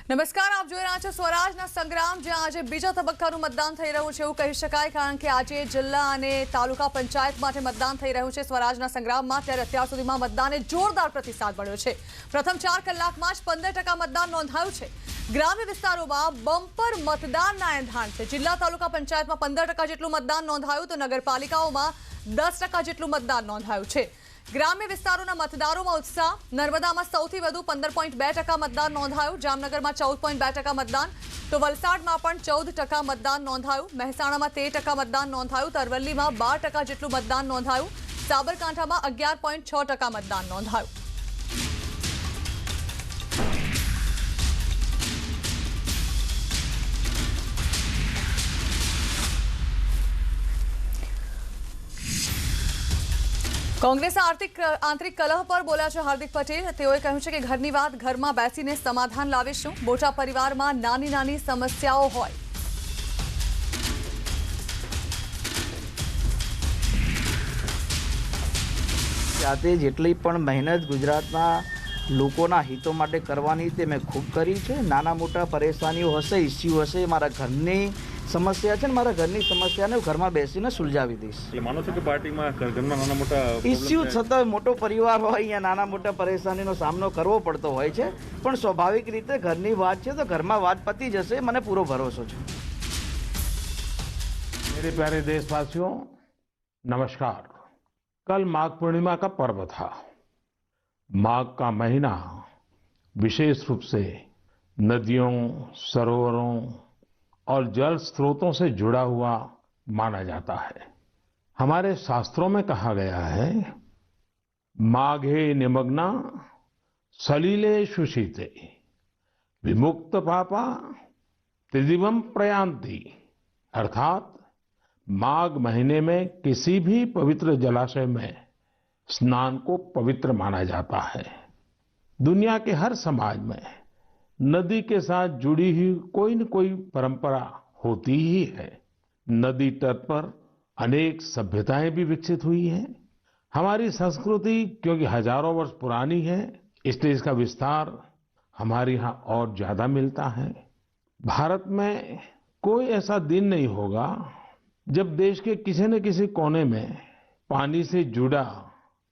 નમસ્કાર, આપ જોઈ રહ્યા છો સ્વરાજના સંગ્રામ, જ્યાં આજે બીજા તબક્કાનું મતદાન થઈ રહ્યું છે એવું કહી શકાય, કારણ કે આજે જિલ્લા અને તાલુકા પંચાયત માટે મતદાન થઈ રહ્યું છે સ્વરાજના સંગ્રામમાં। ત્યારે અત્યાર સુધીમાં મતદાને જોરદાર પ્રતિસાદ મળ્યો છે। પ્રથમ 4 કલાકમાં જ 15% મતદાન નોંધાયું છે। ગ્રામ્ય વિસ્તારોમાં બમ્પર મતદાનના એંધાણ છે। જિલ્લા તાલુકા પંચાયતમાં 15% જેટલું મતદાન નોંધાયું તો નગરપાલિકાઓમાં 10% જેટલું મતદાન નોંધાયું છે। ग्राम्य विस्तारों मतदारों में उत्साह। नर्मदा में सौथी वधु 15.2% मतदान नोंधाયું। जामनगर में 14.2% मतदान तो वलसाड में पण 14% मतदान नोंधाયું। મહેસાણા में 13% मतदान नोंधाયું तो अरवल्ली में 12% જેટલું मतदान नोंधाયું। साबरकांठा में 11.6% मतदान नोंधाયું। कांग्रेस आंतरिक कलह पर बोल्या छे हार्दिक पटेल। तेओए कह्युं छे के घरनी वात घरमां बेसीने समाधान लावीशुं। मोटा परिवारमां नानी नानी समस्याओ होय। जाते जेटली पण मेहनत गुजरातना लोकोना हितो माटे करवानी ते मैं खूब करी छे। नाना मोटा परेशानीओ हशे, इश्यू हशे, मारा घरनी समस्या है, मारा घरनी समस्या ने घर में बेसीने सुलझावी दईश। मानो छो के पार्टी में घरमां नाना मोटा इश्यू छतांय मोटो परिवार होय या नाना मोटा परेशानीनो सामनो करवो पड़तो होय छे, पण स्वाभाविक रीते घरनी वात छे तो घरमां वात पती जशे, मने पूरो भरोसो छे। मेरे प्यारे देशवासियों, नमस्कार। कल माघ पूर्णिमा का पर्व था। माघ का महीना विशेष रूप से नदियों, सरोवरों और जल स्रोतों से जुड़ा हुआ माना जाता है। हमारे शास्त्रों में कहा गया है, माघे निमग्ना सलिले शुशीते विमुक्त पापा त्रिदिवम प्रयांति। अर्थात माघ महीने में किसी भी पवित्र जलाशय में स्नान को पवित्र माना जाता है। दुनिया के हर समाज में नदी के साथ जुड़ी हुई कोई न कोई परंपरा होती ही है। नदी तट पर अनेक सभ्यताएं भी विकसित हुई हैं। हमारी संस्कृति क्योंकि हजारों वर्ष पुरानी है, इसलिए इसका विस्तार हमारे यहाँ और ज्यादा मिलता है। भारत में कोई ऐसा दिन नहीं होगा जब देश के किसी न किसी कोने में पानी से जुड़ा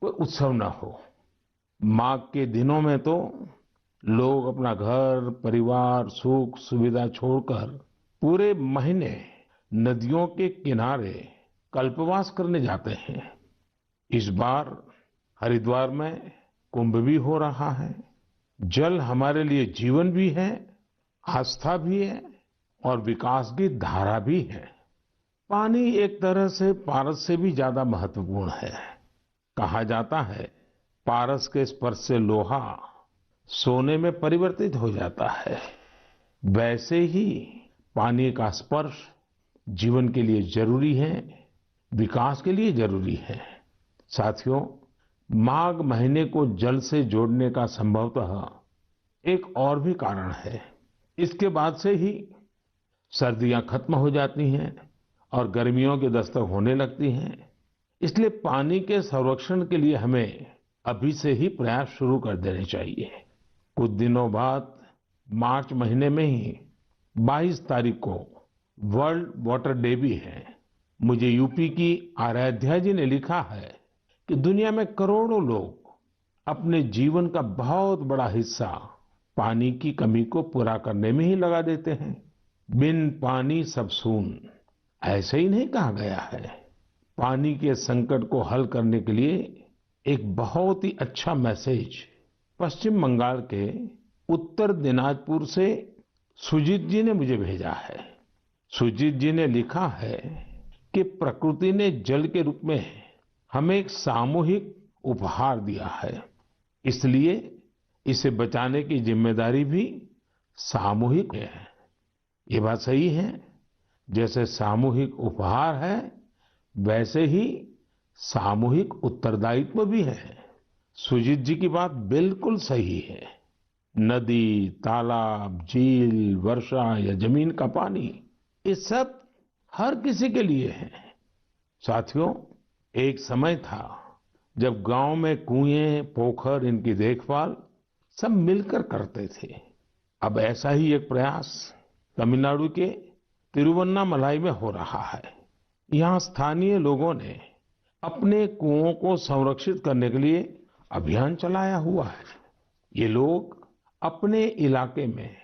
कोई उत्सव न हो। माघ के दिनों में तो लोग अपना घर, परिवार, सुख सुविधा छोड़कर पूरे महीने नदियों के किनारे कल्पवास करने जाते हैं। इस बार हरिद्वार में कुंभ भी हो रहा है। जल हमारे लिए जीवन भी है, आस्था भी है और विकास की धारा भी है। पानी एक तरह से पारस से भी ज्यादा महत्वपूर्ण है। कहा जाता है, पारस के स्पर्श से लोहा सोने में परिवर्तित हो जाता है। वैसे ही पानी का स्पर्श जीवन के लिए जरूरी है, विकास के लिए जरूरी है। साथियों, माघ महीने को जल से जोड़ने का संभवतः एक और भी कारण है। इसके बाद से ही सर्दियां खत्म हो जाती हैं और गर्मियों की दस्तक होने लगती हैं। इसलिए पानी के संरक्षण के लिए हमें अभी से ही प्रयास शुरू कर देने चाहिए। कुछ दिनों बाद मार्च महीने में ही 22 तारीख को वर्ल्ड वाटर डे भी है। मुझे यूपी की आराध्या जी ने लिखा है कि दुनिया में करोड़ों लोग अपने जीवन का बहुत बड़ा हिस्सा पानी की कमी को पूरा करने में ही लगा देते हैं। बिन पानी सब सून, ऐसे ही नहीं कहा गया है। पानी के संकट को हल करने के लिए एक बहुत ही अच्छा मैसेज पश्चिम बंगाल के उत्तर दिनाजपुर से सुजीत जी ने मुझे भेजा है। सुजीत जी ने लिखा है कि प्रकृति ने जल के रूप में हमें एक सामूहिक उपहार दिया है, इसलिए इसे बचाने की जिम्मेदारी भी सामूहिक है। ये बात सही है। जैसे सामूहिक उपहार है, वैसे ही सामूहिक उत्तरदायित्व भी है। सुजीत जी की बात बिल्कुल सही है। नदी, तालाब, झील, वर्षा या जमीन का पानी, ये सब हर किसी के लिए है। साथियों, एक समय था जब गांव में कुएं, पोखर, इनकी देखभाल सब मिलकर करते थे। अब ऐसा ही एक प्रयास तमिलनाडु के तिरुवन्नामलाई में हो रहा है। यहाँ स्थानीय लोगों ने अपने कुओं को संरक्षित करने के लिए अभियान चलाया हुआ है। ये लोग अपने इलाके में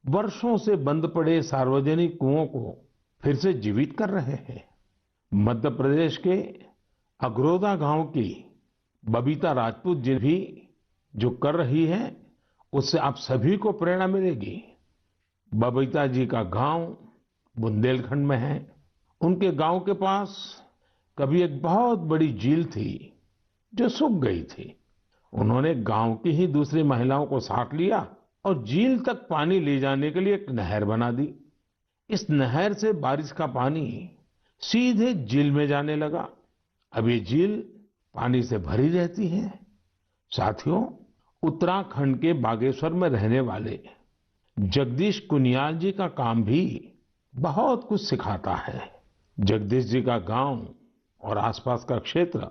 वर्षों से बंद पड़े सार्वजनिक कुओं को फिर से जीवित कर रहे हैं। मध्य प्रदेश के अगरोदा गांव की बबीता राजपूत जी भी जो कर रही है, उससे आप सभी को प्रेरणा मिलेगी। बबीता जी का गांव बुंदेलखंड में है। उनके गांव के पास कभी एक बहुत बड़ी झील थी जो सूख गई थी। उन्होंने गांव की ही दूसरी महिलाओं को साथ लिया और झील तक पानी ले जाने के लिए एक नहर बना दी। इस नहर से बारिश का पानी सीधे झील में जाने लगा। अब ये झील पानी से भरी रहती है। साथियों, उत्तराखंड के बागेश्वर में रहने वाले जगदीश कुनियाल जी का काम भी बहुत कुछ सिखाता है। जगदीश जी का गांव और आसपास का क्षेत्र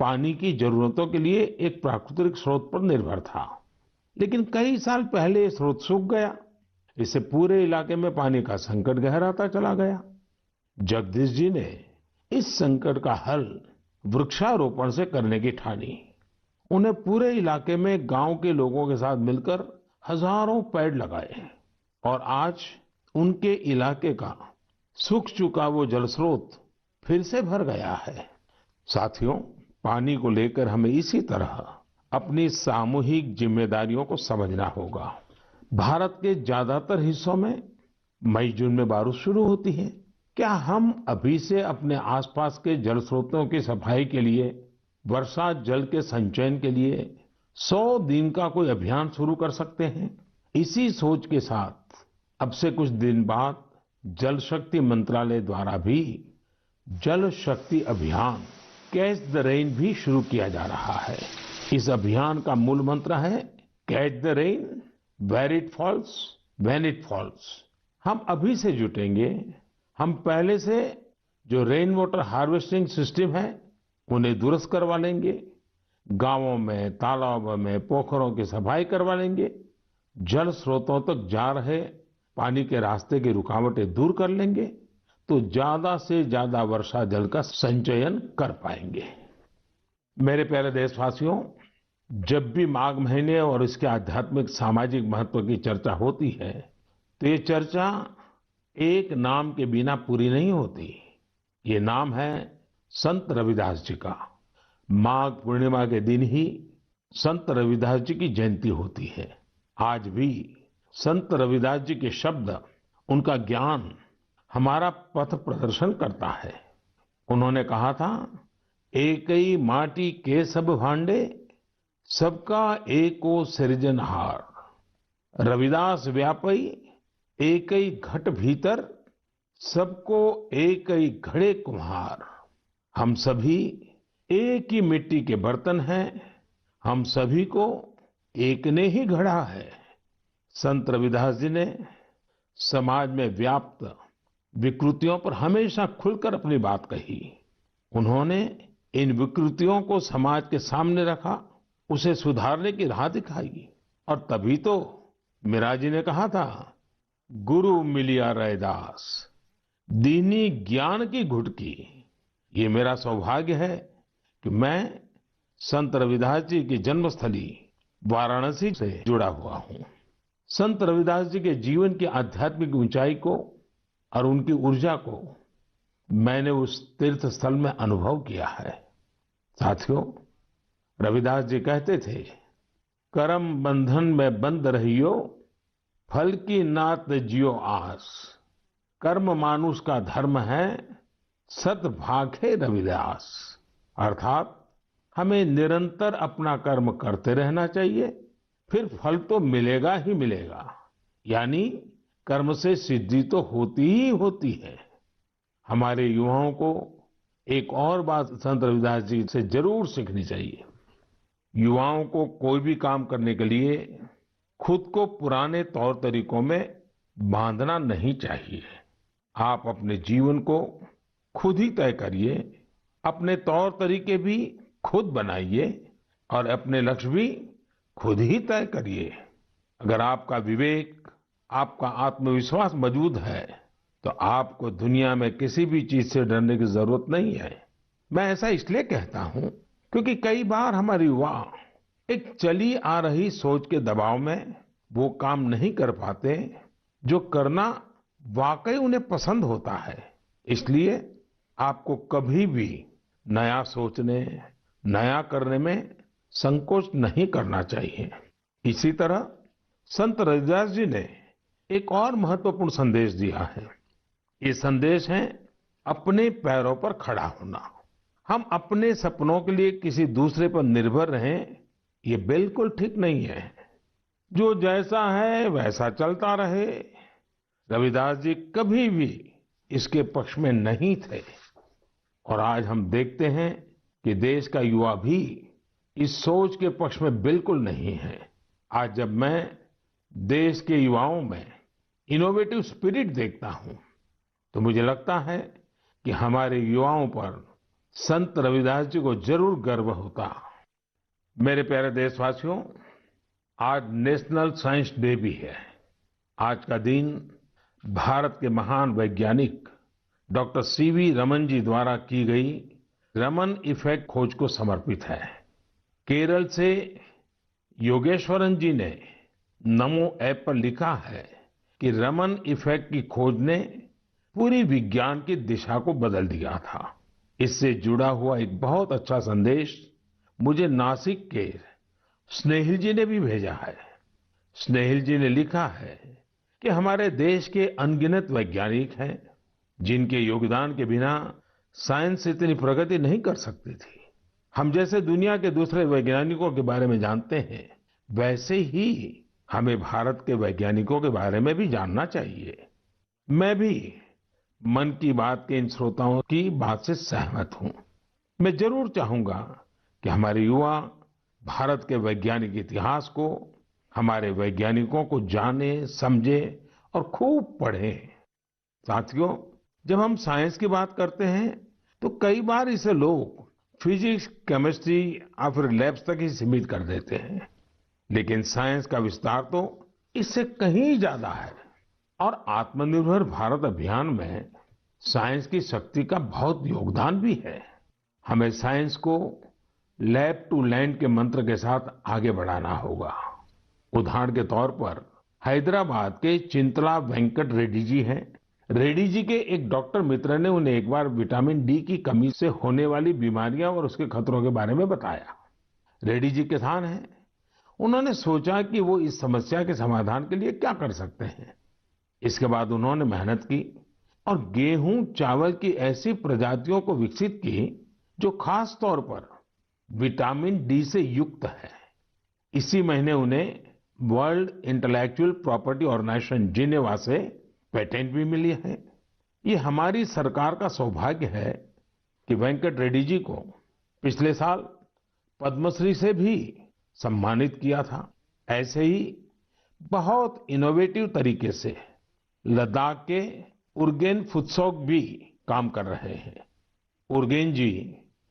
पानी की जरूरतों के लिए एक प्राकृतिक स्रोत पर निर्भर था, लेकिन कई साल पहले ये स्रोत सूख गया। इससे पूरे इलाके में पानी का संकट गहराता चला गया। जगदीश जी ने इस संकट का हल वृक्षारोपण से करने की ठानी। उन्हें पूरे इलाके में गांव के लोगों के साथ मिलकर हजारों पेड़ लगाए और आज उनके इलाके का सूख चुका वो जल स्रोत फिर से भर गया है। साथियों, पानी को लेकर हमें इसी तरह अपनी सामूहिक जिम्मेदारियों को समझना होगा। भारत के ज्यादातर हिस्सों में मई जून में बारिश शुरू होती है। क्या हम अभी से अपने आसपास के जल स्रोतों की सफाई के लिए, वर्षा जल के संचयन के लिए 100 दिन का कोई अभियान शुरू कर सकते हैं? इसी सोच के साथ अब से कुछ दिन बाद जल शक्ति मंत्रालय द्वारा भी जल शक्ति अभियान कैच द रेन भी शुरू किया जा रहा है। इस अभियान का मूल मंत्र है catch the rain where it falls when it falls. हम अभी से जुटेंगे। हम पहले से जो रेन वाटर हार्वेस्टिंग सिस्टम है उन्हें दुरुस्त करवा लेंगे। गांवों में, तालाबों में, पोखरों की सफाई करवा लेंगे। जल स्रोतों तक जा रहे पानी के रास्ते की रुकावटें दूर कर लेंगे तो ज्यादा से ज्यादा वर्षा जल का संचयन कर पाएंगे। मेरे प्यारे देशवासियों, जब भी माघ महीने और इसके आध्यात्मिक सामाजिक महत्व की चर्चा होती है तो ये चर्चा एक नाम के बिना पूरी नहीं होती। ये नाम है संत रविदास जी का। माघ पूर्णिमा के दिन ही संत रविदास जी की जयंती होती है। आज भी संत रविदास जी के शब्द, उनका ज्ञान हमारा पथ प्रदर्शन करता है। उन्होंने कहा था, एकई माटी के सब भांडे, सबका एको सृजनहार। रविदास व्यापई एकई घट भीतर, सबको एकई घड़े कुम्हार। हम सभी एक ही मिट्टी के बर्तन हैं, हम सभी को एक ने ही गढ़ा है। संत रविदास जी ने समाज में व्याप्त विकृतियों पर हमेशा खुलकर अपनी बात कही। उन्होंने इन विकृतियों को समाज के सामने रखा, उसे सुधारने की राह दिखाई। और तभी तो मीरा जी ने कहा था, गुरु मिलिया रैदास, दीनी ज्ञान की घुटकी। ये मेरा सौभाग्य है कि मैं संत रविदास जी की जन्मस्थली वाराणसी से जुड़ा हुआ हूँ। संत रविदास जी के जीवन की आध्यात्मिक ऊंचाई को और उनकी ऊर्जा को मैंने उस तीर्थ स्थल में अनुभव किया है। साथियों, रविदास जी कहते थे, करम बंधन में बंद रहियो, फल की नात जियो आस। कर्म मानुष का धर्म है, सत भाखे रविदास। अर्थात हमें निरंतर अपना कर्म करते रहना चाहिए, फिर फल तो मिलेगा ही मिलेगा। यानी कर्म से सिद्धि तो होती ही होती है। हमारे युवाओं को एक और बात संत रविदास जी से जरूर सीखनी चाहिए। युवाओं को कोई भी काम करने के लिए खुद को पुराने तौर तरीकों में बांधना नहीं चाहिए। आप अपने जीवन को खुद ही तय करिए, अपने तौर तरीके भी खुद बनाइए और अपने लक्ष्य भी खुद ही तय करिए। अगर आपका विवेक, आपका आत्मविश्वास मजबूत है तो आपको दुनिया में किसी भी चीज से डरने की जरूरत नहीं है। मैं ऐसा इसलिए कहता हूं क्योंकि कई बार हमारे युवा एक चली आ रही सोच के दबाव में वो काम नहीं कर पाते जो करना वाकई उन्हें पसंद होता है। इसलिए आपको कभी भी नया सोचने, नया करने में संकोच नहीं करना चाहिए। इसी तरह संत रविदास जी ने एक और महत्वपूर्ण संदेश दिया है। ये संदेश है अपने पैरों पर खड़ा होना। हम अपने सपनों के लिए किसी दूसरे पर निर्भर रहें, ये बिल्कुल ठीक नहीं है। जो जैसा है वैसा चलता रहे, रविदास जी कभी भी इसके पक्ष में नहीं थे। और आज हम देखते हैं कि देश का युवा भी इस सोच के पक्ष में बिल्कुल नहीं है। आज जब मैं देश के युवाओं में इनोवेटिव स्पिरिट देखता हूं तो मुझे लगता है कि हमारे युवाओं पर संत रविदास जी को जरूर गर्व होता। मेरे प्यारे देशवासियों, आज नेशनल साइंस डे भी है। आज का दिन भारत के महान वैज्ञानिक डॉक्टर सीवी रमन जी द्वारा की गई रमन इफेक्ट खोज को समर्पित है। केरल से योगेश्वरन जी ने नमो ऐप पर लिखा है कि रमन इफेक्ट की खोज ने पूरी विज्ञान की दिशा को बदल दिया था। इससे जुड़ा हुआ एक बहुत अच्छा संदेश मुझे नासिक के स्नेहिल जी ने भी भेजा है। स्नेहिल जी ने लिखा है कि हमारे देश के अनगिनत वैज्ञानिक हैं जिनके योगदान के बिना साइंस इतनी प्रगति नहीं कर सकती थी। हम जैसे दुनिया के दूसरे वैज्ञानिकों के बारे में जानते हैं, वैसे ही हमें भारत के वैज्ञानिकों के बारे में भी जानना चाहिए। मैं भी मन की बात के इन श्रोताओं की बात से सहमत हूं। मैं जरूर चाहूंगा कि हमारे युवा भारत के वैज्ञानिक इतिहास को, हमारे वैज्ञानिकों को जाने, समझे और खूब पढ़ें। साथियों, जब हम साइंस की बात करते हैं तो कई बार इसे लोग फिजिक्स, केमिस्ट्री या फिर लैब्स तक ही सीमित कर देते हैं, लेकिन साइंस का विस्तार तो इससे कहीं ज्यादा है। और आत्मनिर्भर भारत अभियान में साइंस की शक्ति का बहुत योगदान भी है। हमें साइंस को लैब टू लैंड के मंत्र के साथ आगे बढ़ाना होगा। उदाहरण के तौर पर हैदराबाद के चिंतला वेंकट रेड्डी जी हैं। रेड्डी जी के एक डॉक्टर मित्र ने उन्हें एक बार विटामिन डी की कमी से होने वाली बीमारियां और उसके खतरों के बारे में बताया। रेड्डी जी किसान हैं। उन्होंने सोचा कि वो इस समस्या के समाधान के लिए क्या कर सकते हैं। इसके बाद उन्होंने मेहनत की और गेहूं, चावल की ऐसी प्रजातियों को विकसित की जो खास तौर पर विटामिन डी से युक्त है। इसी महीने उन्हें World Intellectual Property Organization Geneva से पेटेंट भी मिली है। ये हमारी सरकार का सौभाग्य है कि वेंकट रेड्डी जी को पिछले साल पद्मश्री से भी सम्मानित किया था। ऐसे ही बहुत इनोवेटिव तरीके से लद्दाख के उर्गेन फुत्सौग भी काम कर रहे हैं। उर्गेन जी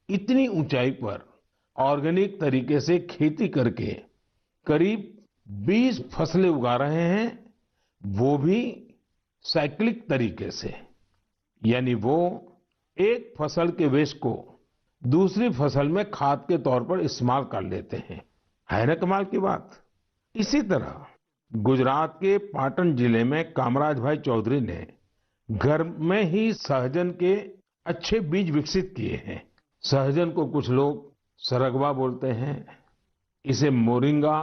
इतनी ऊंचाई पर ऑर्गेनिक तरीके से खेती करके करीब 20 फसलें उगा रहे हैं, वो भी साइक्लिक तरीके से। यानी वो एक फसल के वेस्ट को दूसरी फसल में खाद के तौर पर इस्तेमाल कर लेते हैं। है ना कमाल की बात। इसी तरह गुजरात के पाटन जिले में कामराज भाई चौधरी ने घर में ही सहजन के अच्छे बीज विकसित किए हैं। सहजन को कुछ लोग सरगवा बोलते हैं, इसे मोरिंगा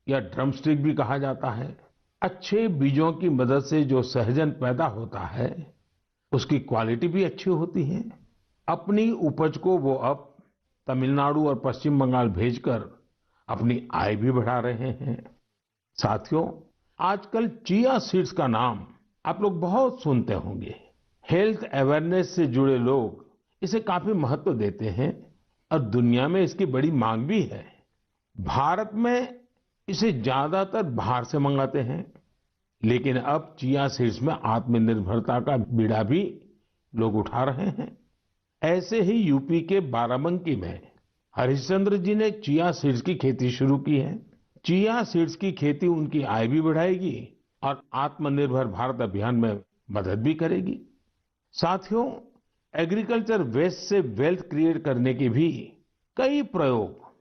या ड्रमस्टिक भी कहा जाता है। अच्छे बीजों की मदद से जो सहजन पैदा होता है उसकी क्वालिटी भी अच्छी होती है। अपनी उपज को वो अब तमिलनाडु और पश्चिम बंगाल भेजकर अपनी आय भी बढ़ा रहे हैं। साथियों, आजकल चिया सीड्स का नाम आप लोग बहुत सुनते होंगे। हेल्थ अवेयरनेस से जुड़े लोग इसे काफी महत्व देते हैं और दुनिया में इसकी बड़ी मांग भी है। भारत में इसे ज्यादातर बाहर से मंगाते हैं, लेकिन अब चिया सीड्स में आत्मनिर्भरता का बीड़ा भी लोग उठा रहे हैं। ऐसे ही यूपी के बाराबंकी में हरिश्चंद्र जी ने चिया सीड्स की खेती शुरू की है। चिया सीड्स की खेती उनकी आय भी बढ़ाएगी और आत्मनिर्भर भारत अभियान में मदद भी करेगी। साथियों, एग्रीकल्चर वेस्ट से वेल्थ क्रिएट करने के भी कई प्रयोग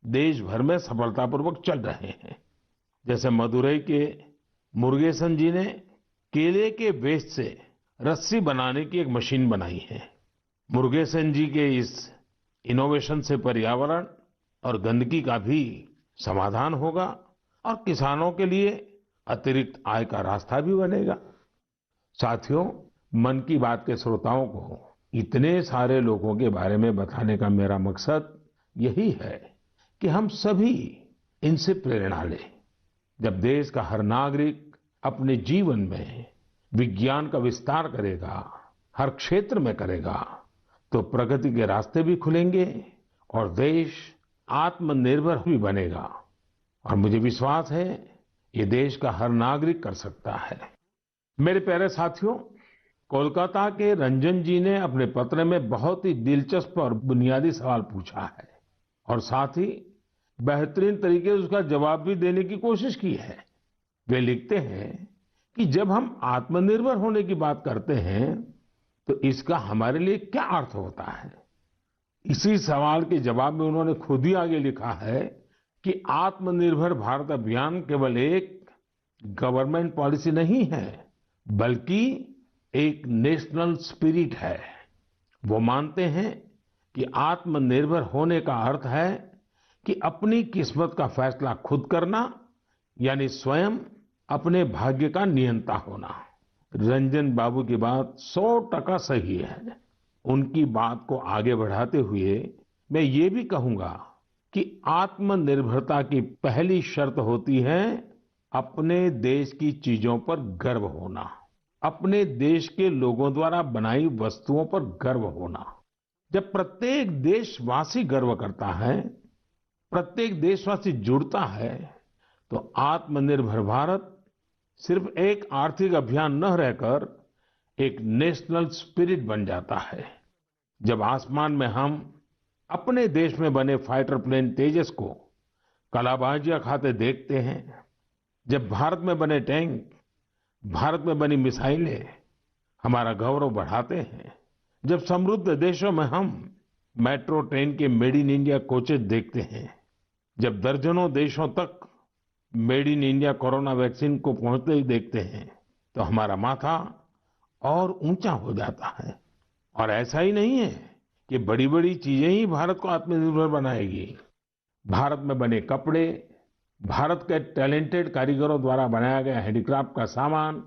देश भर में सफलतापूर्वक चल रहे हैं। जैसे मदुरई के मुरुगेसन जी ने केले के वेस्ट से रस्सी बनाने की एक मशीन बनाई है। मुरुगेसन जी के इस इनोवेशन से पर्यावरण और गंदगी का भी समाधान होगा और किसानों के लिए अतिरिक्त आय का रास्ता भी बनेगा। साथियों, मन की बात के श्रोताओं को इतने सारे लोगों के बारे में बताने का मेरा मकसद यही है कि हम सभी इनसे प्रेरणा लें। जब देश का हर नागरिक अपने जीवन में विज्ञान का विस्तार करेगा, हर क्षेत्र में करेगा, तो प्रगति के रास्ते भी खुलेंगे और देश आत्मनिर्भर भी बनेगा। और मुझे विश्वास है ये देश का हर नागरिक कर सकता है। मेरे प्यारे साथियों, कोलकाता के रंजन जी ने अपने पत्र में बहुत ही दिलचस्प और बुनियादी सवाल पूछा है और साथ ही बेहतरीन तरीके से उसका जवाब भी देने की कोशिश की है। वे लिखते हैं कि जब हम आत्मनिर्भर होने की बात करते हैं तो इसका हमारे लिए क्या अर्थ होता है। इसी सवाल के जवाब में उन्होंने खुद ही आगे लिखा है कि आत्मनिर्भर भारत अभियान केवल एक गवर्नमेंट पॉलिसी नहीं है, बल्कि एक नेशनल स्पिरिट है। वो मानते हैं कि आत्मनिर्भर होने का अर्थ है कि अपनी किस्मत का फैसला खुद करना, यानी स्वयं अपने भाग्य का नियंता होना। रंजन बाबू की बात 100% सही है। उनकी बात को आगे बढ़ाते हुए मैं ये भी कहूंगा कि आत्मनिर्भरता की पहली शर्त होती है अपने देश की चीजों पर गर्व होना, अपने देश के लोगों द्वारा बनाई वस्तुओं पर गर्व होना। जब प्रत्येक देशवासी गर्व करता है, प्रत्येक देशवासी जुड़ता है, तो आत्मनिर्भर भारत सिर्फ एक आर्थिक अभियान न रहकर एक नेशनल स्पिरिट बन जाता है। जब आसमान में हम अपने देश में बने फाइटर प्लेन तेजस को कलाबाजियां खाते देखते हैं, जब भारत में बने टैंक, भारत में बनी मिसाइलें हमारा गौरव बढ़ाते हैं, जब समृद्ध देशों में हम मेट्रो ट्रेन के मेड इन इंडिया कोचेस देखते हैं, जब दर्जनों देशों तक made in India corona vaccine को पहुंचते ही देखते हैं, तो हमारा माथा और ऊंचा हो जाता है। और ऐसा ही नहीं है कि बड़ी बड़ी चीजें ही भारत को आत्मनिर्भर बनाएगी। भारत में बने कपड़े, भारत के टैलेंटेड कारीगरों द्वारा बनाया गया हैंडीक्राफ्ट का सामान,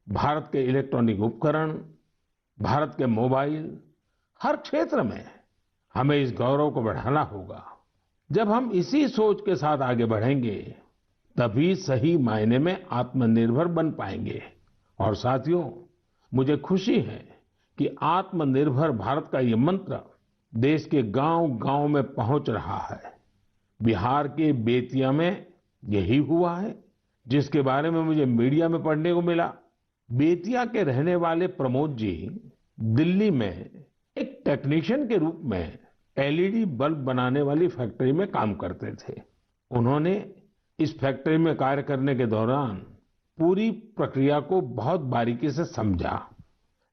भारत के इलेक्ट्रॉनिक उपकरण, भारत के मोबाइल, हर क्षेत्र में हमें इस गौरव को बढ़ाना होगा। जब हम इसी सोच के साथ आगे बढ़ेंगे, तभी सही मायने में आत्मनिर्भर बन पाएंगे। और साथियों, मुझे खुशी है कि आत्मनिर्भर भारत का ये मंत्र देश के गांव-गांव में पहुंच रहा है। बिहार के बेतिया में यही हुआ है, जिसके बारे में मुझे मीडिया में पढ़ने को मिला। बेतिया के रहने वाले प्रमोद जी दिल्ली में एक टेक्नीशियन के रूप में एलईडी बल्ब बनाने वाली फैक्ट्री में काम करते थे। उन्होंने इस फैक्ट्री में कार्य करने के दौरान पूरी प्रक्रिया को बहुत बारीकी से समझा,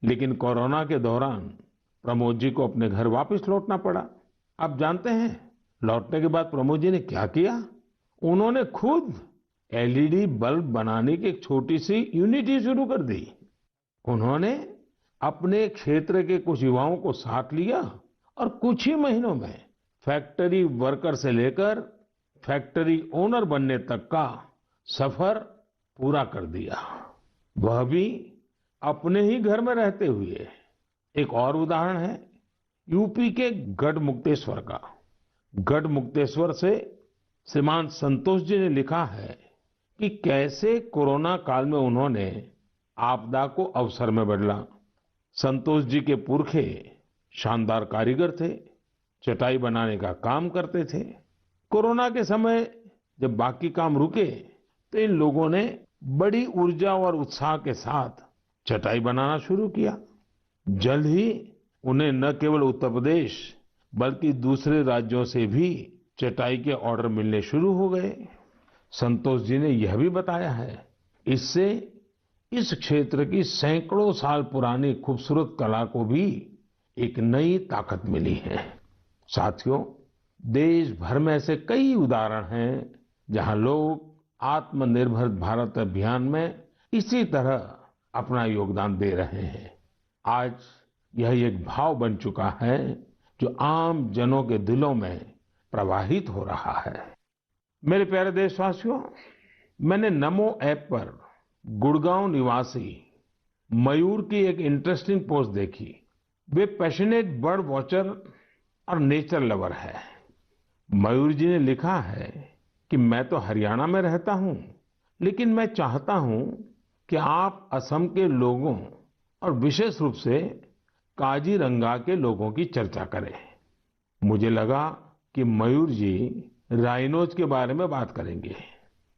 लेकिन कोरोना के दौरान प्रमोद जी को अपने घर वापस लौटना पड़ा। आप जानते हैं लौटने के बाद प्रमोद जी ने क्या किया? उन्होंने खुद एलईडी बल्ब बनाने की एक छोटी सी यूनिट ही शुरू कर दी। उन्होंने अपने क्षेत्र के कुछ युवाओं को साथ लिया और कुछ ही महीनों में फैक्ट्री वर्कर से लेकर फैक्ट्री ओनर बनने तक का सफर पूरा कर दिया, वह भी अपने ही घर में रहते हुए। एक और उदाहरण है यूपी के गढ़मुक्तेश्वर का। गढ़मुक्तेश्वर से श्रीमान संतोष जी ने लिखा है कि कैसे कोरोना काल में उन्होंने आपदा को अवसर में बदला। संतोष जी के पुरखे शानदार कारीगर थे, चटाई बनाने का काम करते थे। कोरोना के समय जब बाकी काम रुके तो इन लोगों ने बड़ी ऊर्जा और उत्साह के साथ चटाई बनाना शुरू किया। जल्द ही उन्हें न केवल उत्तर प्रदेश बल्कि दूसरे राज्यों से भी चटाई के ऑर्डर मिलने शुरू हो गए। संतोष जी ने यह भी बताया है इससे इस क्षेत्र की सैकड़ों साल पुरानी खूबसूरत कला को भी एक नई ताकत मिली है। साथियों, देश भर में ऐसे कई उदाहरण हैं जहां लोग आत्मनिर्भर भारत अभियान में इसी तरह अपना योगदान दे रहे हैं। आज यह एक भाव बन चुका है जो आम जनों के दिलों में प्रवाहित हो रहा है। मेरे प्यारे देशवासियों, मैंने नमो ऐप पर गुड़गांव निवासी मयूर की एक इंटरेस्टिंग पोस्ट देखी। वे पैशनेट बर्ड वॉचर और नेचर लवर है। मयूर जी ने लिखा है कि मैं तो हरियाणा में रहता हूं, लेकिन मैं चाहता हूं कि आप असम के लोगों और विशेष रूप से काजीरंगा के लोगों की चर्चा करें। मुझे लगा कि मयूर जी राइनोज के बारे में बात करेंगे,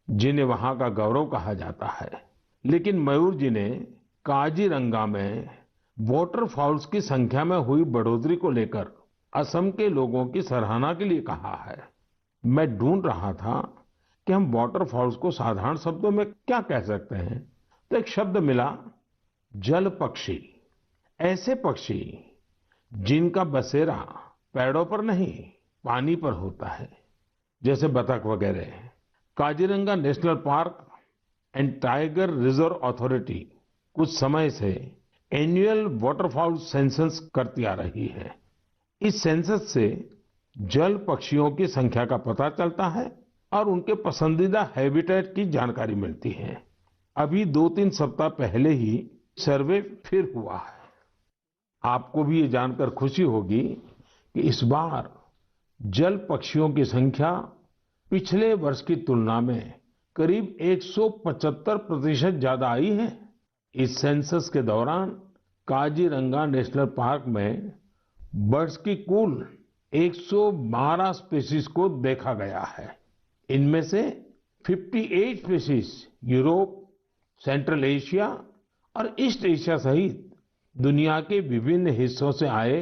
जिन्हें वहां का गौरव कहा जाता है। लेकिन मयूर जी ने काजीरंगा में वाटरफाउल्स की संख्या में हुई बढ़ोतरी को लेकर असम के लोगों की सराहना के लिए कहा है। मैं ढूंढ रहा था कि हम वाटरफाउल्स को साधारण शब्दों में क्या कह सकते हैं, तो एक शब्द मिला, जल पक्षी। ऐसे पक्षी जिनका बसेरा पेड़ों पर नहीं पानी पर होता है, जैसे बतख वगैरह। Kaziranga national park and tiger reserve authority कुछ समय से एनुअल वाटरफाउल सेंसस करती आ रही है। इस सेंसस से जल पक्षियों की संख्या का पता चलता है और उनके पसंदीदा हैबिटेट की जानकारी मिलती है। अभी 2-3 सप्ताह पहले ही सर्वे फिर हुआ है। आपको भी ये जानकर खुशी होगी कि इस बार जल पक्षियों की संख्या पिछले वर्ष की तुलना में करीब 175% ज्यादा आई है। इस सेंसस के दौरान काजीरंगा नेशनल पार्क में बर्ड्स की कुल 112 स्पीशीज को देखा गया है। इनमें से 58 स्पीशीज यूरोप, सेंट्रल एशिया और ईस्ट एशिया सहित दुनिया के विभिन्न हिस्सों से आए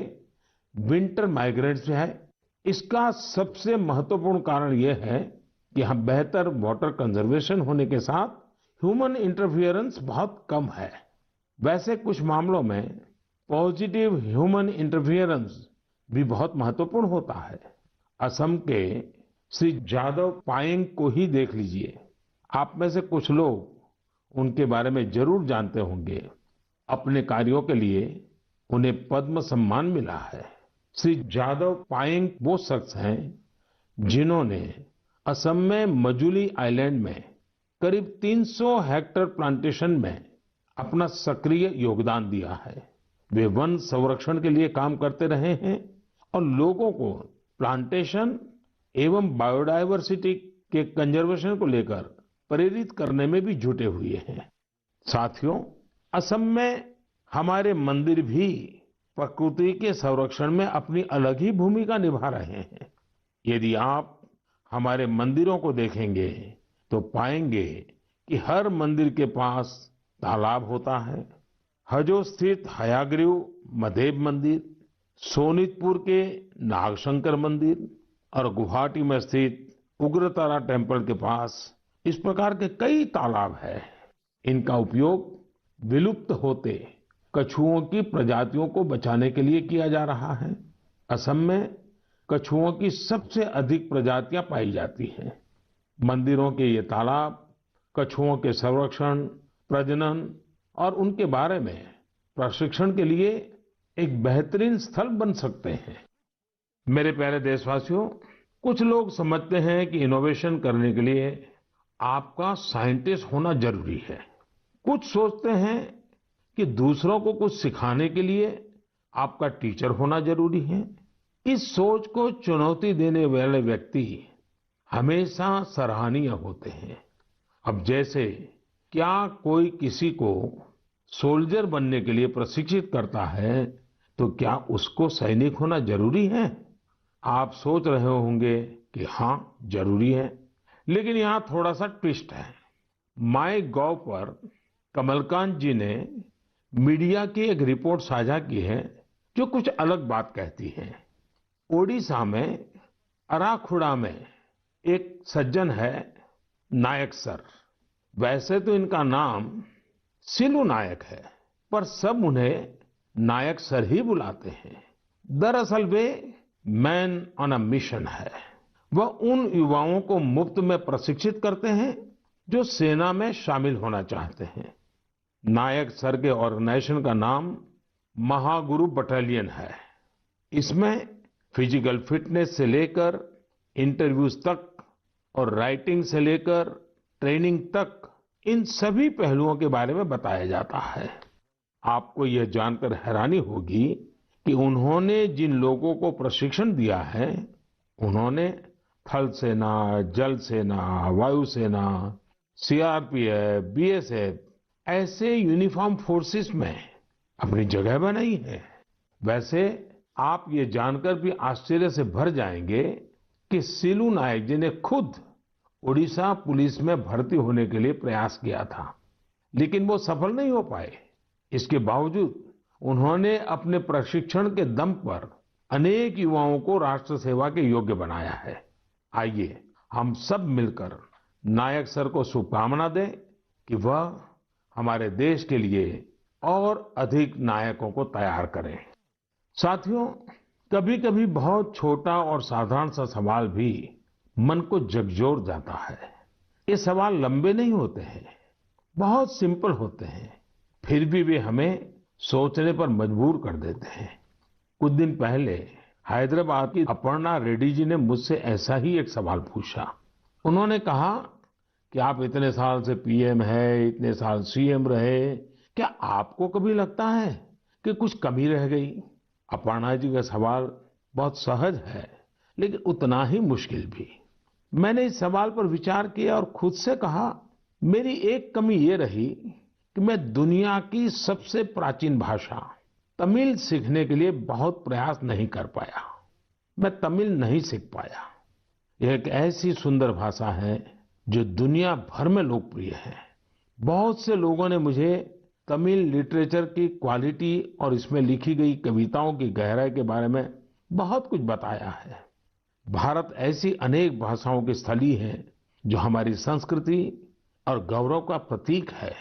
विंटर माइग्रेंट्स है। इसका सबसे महत्वपूर्ण कारण यह है कि यहाँ बेहतर वाटर कंजर्वेशन होने के साथ ह्यूमन इंटरफियरेंस बहुत कम है। वैसे कुछ मामलों में पॉजिटिव ह्यूमन इंटरफियरेंस भी बहुत महत्वपूर्ण होता है। असम के श्री जादव पायेंग को ही देख लीजिए। आप में से कुछ लोग उनके बारे में जरूर जानते होंगे। अपने कार्यों के लिए उन्हें पद्म सम्मान मिला है। श्री जादव पायेंग वो शख्स हैं जिन्होंने असम में मजुली आइलैंड में करीब 300 हेक्टेयर प्लांटेशन में अपना सक्रिय योगदान दिया है। वे वन संरक्षण के लिए काम करते रहे हैं और लोगों को प्लांटेशन एवं बायोडायवर्सिटी के कंजर्वेशन को लेकर प्रेरित करने में भी जुटे हुए हैं। साथियों, असम में हमारे मंदिर भी प्रकृति के संरक्षण में अपनी अलग ही भूमिका निभा रहे हैं। यदि आप हमारे मंदिरों को देखेंगे तो पाएंगे कि हर मंदिर के पास तालाब होता है। हजो स्थित हयाग्रीव मधेब मंदिर, सोनितपुर के नागशंकर मंदिर और गुवाहाटी में स्थित उग्रतारा टेम्पल के पास इस प्रकार के कई तालाब हैं। इनका उपयोग विलुप्त होते कछुओं की प्रजातियों को बचाने के लिए किया जा रहा है। असम में कछुओं की सबसे अधिक प्रजातियां पाई जाती हैं। मंदिरों के ये तालाब कछुओं के संरक्षण, प्रजनन और उनके बारे में प्रशिक्षण के लिए एक बेहतरीन स्थल बन सकते हैं। मेरे प्यारे देशवासियों, कुछ लोग समझते हैं कि इनोवेशन करने के लिए आपका साइंटिस्ट होना जरूरी है। कुछ सोचते हैं कि दूसरों को कुछ सिखाने के लिए आपका टीचर होना जरूरी है। इस सोच को चुनौती देने वाले व्यक्ति हमेशा सराहनीय होते हैं। अब जैसे क्या कोई किसी को सोल्जर बनने के लिए प्रशिक्षित करता है, तो क्या उसको सैनिक होना जरूरी है? आप सोच रहे होंगे कि हाँ, जरूरी है। लेकिन यहाँ थोड़ा सा ट्विस्ट है। माईगॉव पर कमलकांत जी ने मीडिया की एक रिपोर्ट साझा की है जो कुछ अलग बात कहती है। ओडिशा में अराखुड़ा में एक सज्जन है नायक सर। वैसे तो इनका नाम सिलू नायक है, पर सब उन्हें नायक सर ही बुलाते हैं। दरअसल वे मैन ऑन अ मिशन है। वह उन युवाओं को मुफ्त में प्रशिक्षित करते हैं जो सेना में शामिल होना चाहते हैं। नायक सर के ऑर्गेनाइजेशन का नाम महागुरु बटालियन है। इसमें फिजिकल फिटनेस से लेकर इंटरव्यूज तक और राइटिंग से लेकर ट्रेनिंग तक इन सभी पहलुओं के बारे में बताया जाता है। आपको यह जानकर हैरानी होगी कि उन्होंने जिन लोगों को प्रशिक्षण दिया है, उन्होंने थल सेना, जल सेना, वायुसेना, सीआरपीएफ, बीएसएफ ऐसे यूनिफॉर्म फोर्सेस में अपनी जगह बनाई है। वैसे आप ये जानकर भी आश्चर्य से भर जाएंगे कि सिलू नायक जी ने खुद उड़ीसा पुलिस में भर्ती होने के लिए प्रयास किया था, लेकिन वो सफल नहीं हो पाए। इसके बावजूद उन्होंने अपने प्रशिक्षण के दम पर अनेक युवाओं को राष्ट्र सेवा के योग्य बनाया है। आइए हम सब मिलकर नायक सर को शुभकामना दें कि वह हमारे देश के लिए और अधिक नायकों को तैयार करें। साथियों, कभी-कभी बहुत छोटा और साधारण सा सवाल भी मन को झकझोर जाता है। ये सवाल लंबे नहीं होते हैं, बहुत सिंपल होते हैं, फिर भी वे हमें सोचने पर मजबूर कर देते हैं। कुछ दिन पहले हैदराबाद की अपर्णा रेड्डी जी ने मुझसे ऐसा ही एक सवाल पूछा। उन्होंने कहा कि आप इतने साल से पीएम है, इतने साल सीएम रहे, क्या आपको कभी लगता है कि कुछ कमी रह गई? अपर्णा जी का सवाल बहुत सहज है, लेकिन उतना ही मुश्किल भी। मैंने इस सवाल पर विचार किया और खुद से कहा, मेरी एक कमी ये रही कि मैं दुनिया की सबसे प्राचीन भाषा तमिल सीखने के लिए बहुत प्रयास नहीं कर पाया। मैं तमिल नहीं सीख पाया। यह एक ऐसी सुंदर भाषा है जो दुनिया भर में लोकप्रिय है। बहुत से लोगों ने मुझे तमिल लिटरेचर की क्वालिटी और इसमें लिखी गई कविताओं की गहराई के बारे में बहुत कुछ बताया है। भारत ऐसी अनेक भाषाओं की स्थली है जो हमारी संस्कृति और गौरव का प्रतीक है।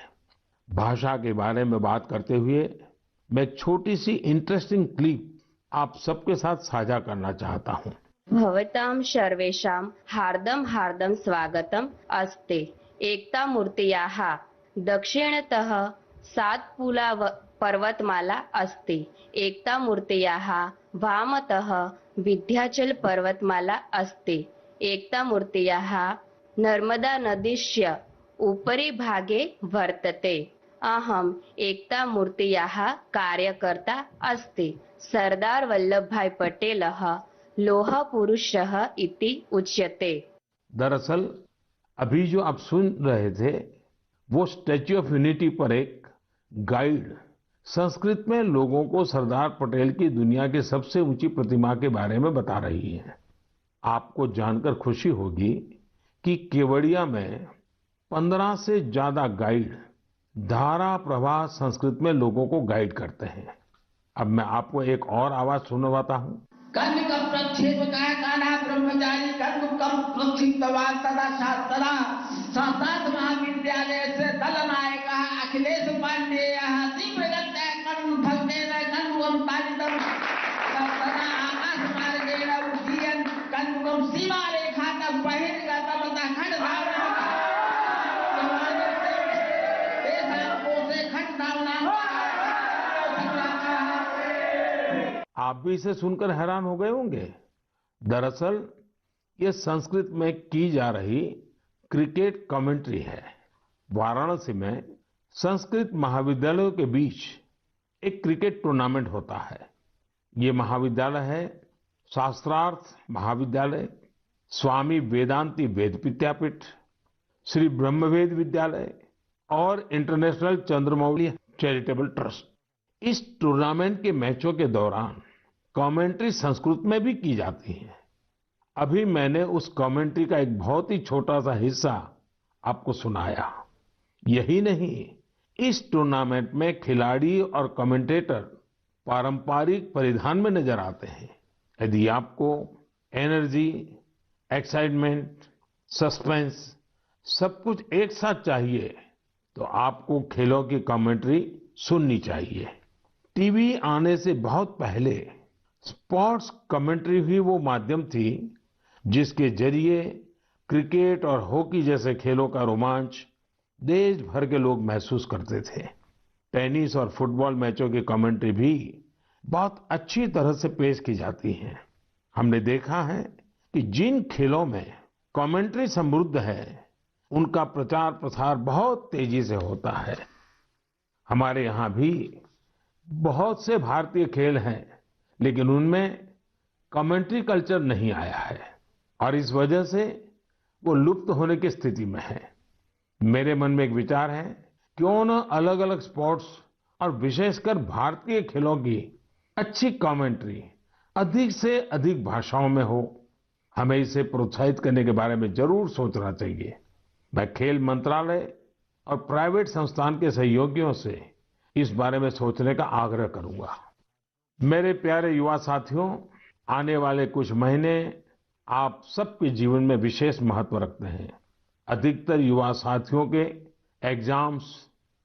भाषा के बारे में बात करते हुए मैं एक छोटी सी इंटरेस्टिंग क्लिप आप सबके साथ साझा करना चाहता हूँ। भवतां सर्वेषां हार्दं हार्दं स्वागतम् अस्ति। एकता मूर्त्याः दक्षिणतः सातपुला पर्वतमाला अस्ति। एकता मूर्त्याः वामतः विन्ध्याचल पर्वतमाला अस्ति। एकता मूर्त्याः नर्मदा नदीस्य उपरि भागे वर्तते। अहम् एकता मूर्त्याः कार्यकर्ता अस्ति। सरदार वल्लभभाई पटेलः लोह पुरुषः इति उच्यते। दरअसल अभी जो आप सुन रहे थे वो स्टैच्यू ऑफ यूनिटी पर एक गाइड संस्कृत में लोगों को सरदार पटेल की दुनिया की सबसे ऊंची प्रतिमा के बारे में बता रही है। आपको जानकर खुशी होगी कि केवड़िया में 15 से ज्यादा गाइड धारा प्रवाह संस्कृत में लोगों को गाइड करते हैं। अब मैं आपको एक और आवाज सुनवाता हूँ। कन्निकं प्रक्षेपकाय कान्हा ब्रह्मचारी कन्मुकं प्रक्षिप्तवान् तदा शास्त्रा संस्कृत महाविद्यालय से दलनायकः अखिलेश पाण्डेयः तीव्रगत्या कन्मुफलकेन कन्मुकं पालितं तदा आकाशमार्गेण उड्डयन् कन्मुकं सीमारेखातः बहिर्गतं ततः खड्गधावनं तेषां कोशे खड्गधावनं। आप भी इसे सुनकर हैरान हो गए होंगे। दरअसल ये संस्कृत में की जा रही क्रिकेट कमेंट्री है। वाराणसी में संस्कृत महाविद्यालयों के बीच एक क्रिकेट टूर्नामेंट होता है। ये महाविद्यालय है शास्त्रार्थ महाविद्यालय, स्वामी वेदांती वेद विद्यापीठ, श्री ब्रह्मवेद विद्यालय और इंटरनेशनल चंद्रमौली चैरिटेबल ट्रस्ट। इस टूर्नामेंट के मैचों के दौरान कमेंट्री संस्कृत में भी की जाती है। अभी मैंने उस कमेंट्री का एक बहुत ही छोटा सा हिस्सा आपको सुनाया। यही नहीं, इस टूर्नामेंट में खिलाड़ी और कमेंटेटर पारंपरिक परिधान में नजर आते हैं। यदि आपको एनर्जी, एक्साइटमेंट, सस्पेंस सब कुछ एक साथ चाहिए तो आपको खेलों की कमेंट्री सुननी चाहिए। टीवी आने से बहुत पहले स्पोर्ट्स कमेंट्री ही वो माध्यम थी जिसके जरिए क्रिकेट और हॉकी जैसे खेलों का रोमांच देश भर के लोग महसूस करते थे। टेनिस और फुटबॉल मैचों की कमेंट्री भी बहुत अच्छी तरह से पेश की जाती है। हमने देखा है कि जिन खेलों में कमेंट्री समृद्ध है उनका प्रचार प्रसार बहुत तेजी से होता है। हमारे यहाँ भी बहुत से भारतीय खेल हैं लेकिन उनमें कमेंट्री कल्चर नहीं आया है और इस वजह से वो लुप्त होने की स्थिति में है। मेरे मन में एक विचार है, क्यों न अलग अलग स्पोर्ट्स और विशेषकर भारतीय खेलों की अच्छी कमेंट्री अधिक से अधिक भाषाओं में हो। हमें इसे प्रोत्साहित करने के बारे में जरूर सोचना चाहिए। मैं खेल मंत्रालय और प्राइवेट संस्थान के सहयोगियों से इस बारे में सोचने का आग्रह करूंगा। मेरे प्यारे युवा साथियों, आने वाले कुछ महीने आप सबके जीवन में विशेष महत्व रखते हैं। अधिकतर युवा साथियों के एग्जाम्स,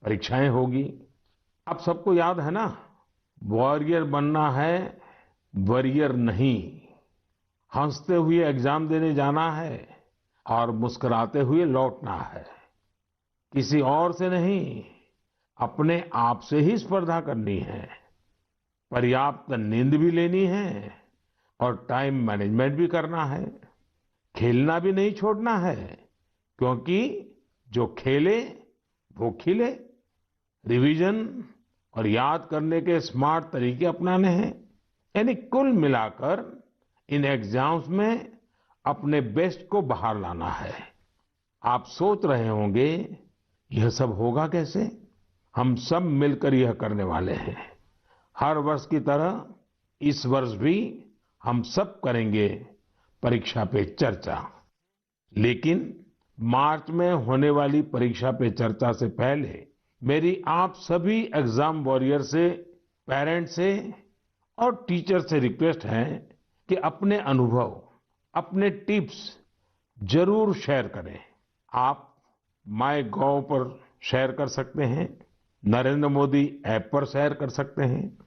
परीक्षाएं होगी। आप सबको याद है ना, वॉरियर बनना है, वॉरियर नहीं। हंसते हुए एग्जाम देने जाना है और मुस्कुराते हुए लौटना है। किसी और से नहीं, अपने आप से ही स्पर्धा करनी है। पर्याप्त नींद भी लेनी है और टाइम मैनेजमेंट भी करना है। खेलना भी नहीं छोड़ना है, क्योंकि जो खेले वो खिले। रिवीजन और याद करने के स्मार्ट तरीके अपनाने हैं। यानी कुल मिलाकर इन एग्जाम्स में अपने बेस्ट को बाहर लाना है। आप सोच रहे होंगे यह सब होगा कैसे? हम सब मिलकर यह करने वाले हैं। हर वर्ष की तरह इस वर्ष भी हम सब करेंगे परीक्षा पे चर्चा। लेकिन मार्च में होने वाली परीक्षा पे चर्चा से पहले मेरी आप सभी एग्जाम वॉरियर से, पेरेंट्स से और टीचर से रिक्वेस्ट है कि अपने अनुभव, अपने टिप्स जरूर शेयर करें। आप MyGov पर शेयर कर सकते हैं, नरेंद्र मोदी ऐप पर शेयर कर सकते हैं।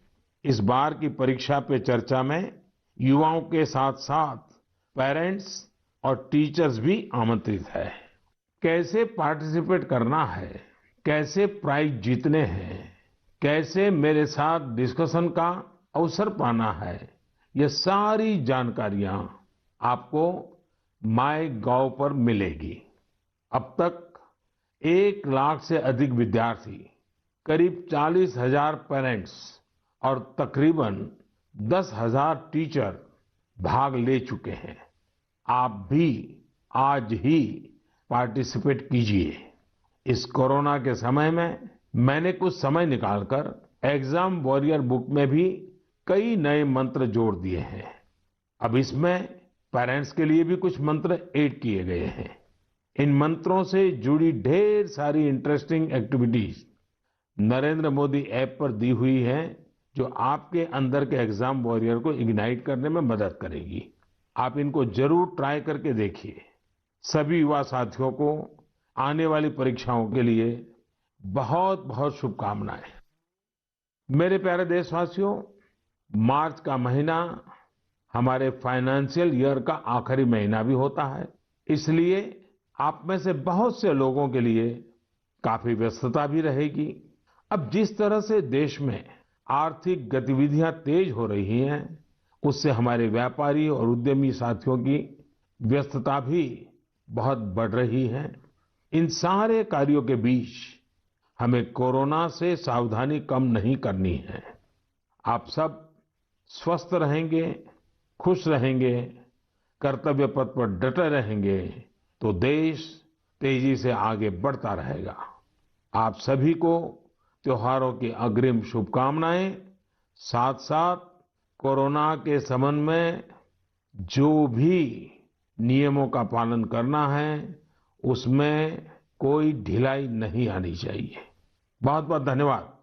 इस बार की परीक्षा पे चर्चा में युवाओं के साथ साथ पेरेंट्स और टीचर्स भी आमंत्रित है। कैसे पार्टिसिपेट करना है, कैसे प्राइज जीतने हैं, कैसे मेरे साथ डिस्कशन का अवसर पाना है, ये सारी जानकारियां आपको MyGov पर मिलेगी। अब तक 1 लाख से अधिक विद्यार्थी, करीब 40,000 पेरेंट्स और तकरीबन 10,000 टीचर भाग ले चुके हैं। आप भी आज ही पार्टिसिपेट कीजिए। इस कोरोना के समय में मैंने कुछ समय निकालकर एग्जाम वॉरियर बुक में भी कई नए मंत्र जोड़ दिए हैं। अब इसमें पेरेंट्स के लिए भी कुछ मंत्र ऐड किए गए हैं। इन मंत्रों से जुड़ी ढेर सारी interesting activities Narendra Modi app पर दी हुई है, जो आपके अंदर के एग्जाम वॉरियर को इग्नाइट करने में मदद करेगी। आप इनको जरूर ट्राई करके देखिए। सभी युवा साथियों को आने वाली परीक्षाओं के लिए बहुत बहुत शुभकामनाएं। मेरे प्यारे देशवासियों, मार्च का महीना हमारे फाइनेंशियल ईयर का आखिरी महीना भी होता है। इसलिए आप में से बहुत से लोगों के लिए काफी व्यस्तता भी रहेगी। अब जिस तरह से देश में आर्थिक गतिविधियां तेज हो रही हैं, उससे हमारे व्यापारी और उद्यमी साथियों की व्यस्तता भी बहुत बढ़ रही है। इन सारे कार्यों के बीच हमें कोरोना से सावधानी कम नहीं करनी है। आप सब स्वस्थ रहेंगे, खुश रहेंगे, कर्तव्य पथ पर डटे रहेंगे तो देश तेजी से आगे बढ़ता रहेगा। आप सभी को त्योहारों की अग्रिम शुभकामनाएं। साथ साथ कोरोना के संबंध में जो भी नियमों का पालन करना है उसमें कोई ढिलाई नहीं आनी चाहिए। बहुत बहुत धन्यवाद।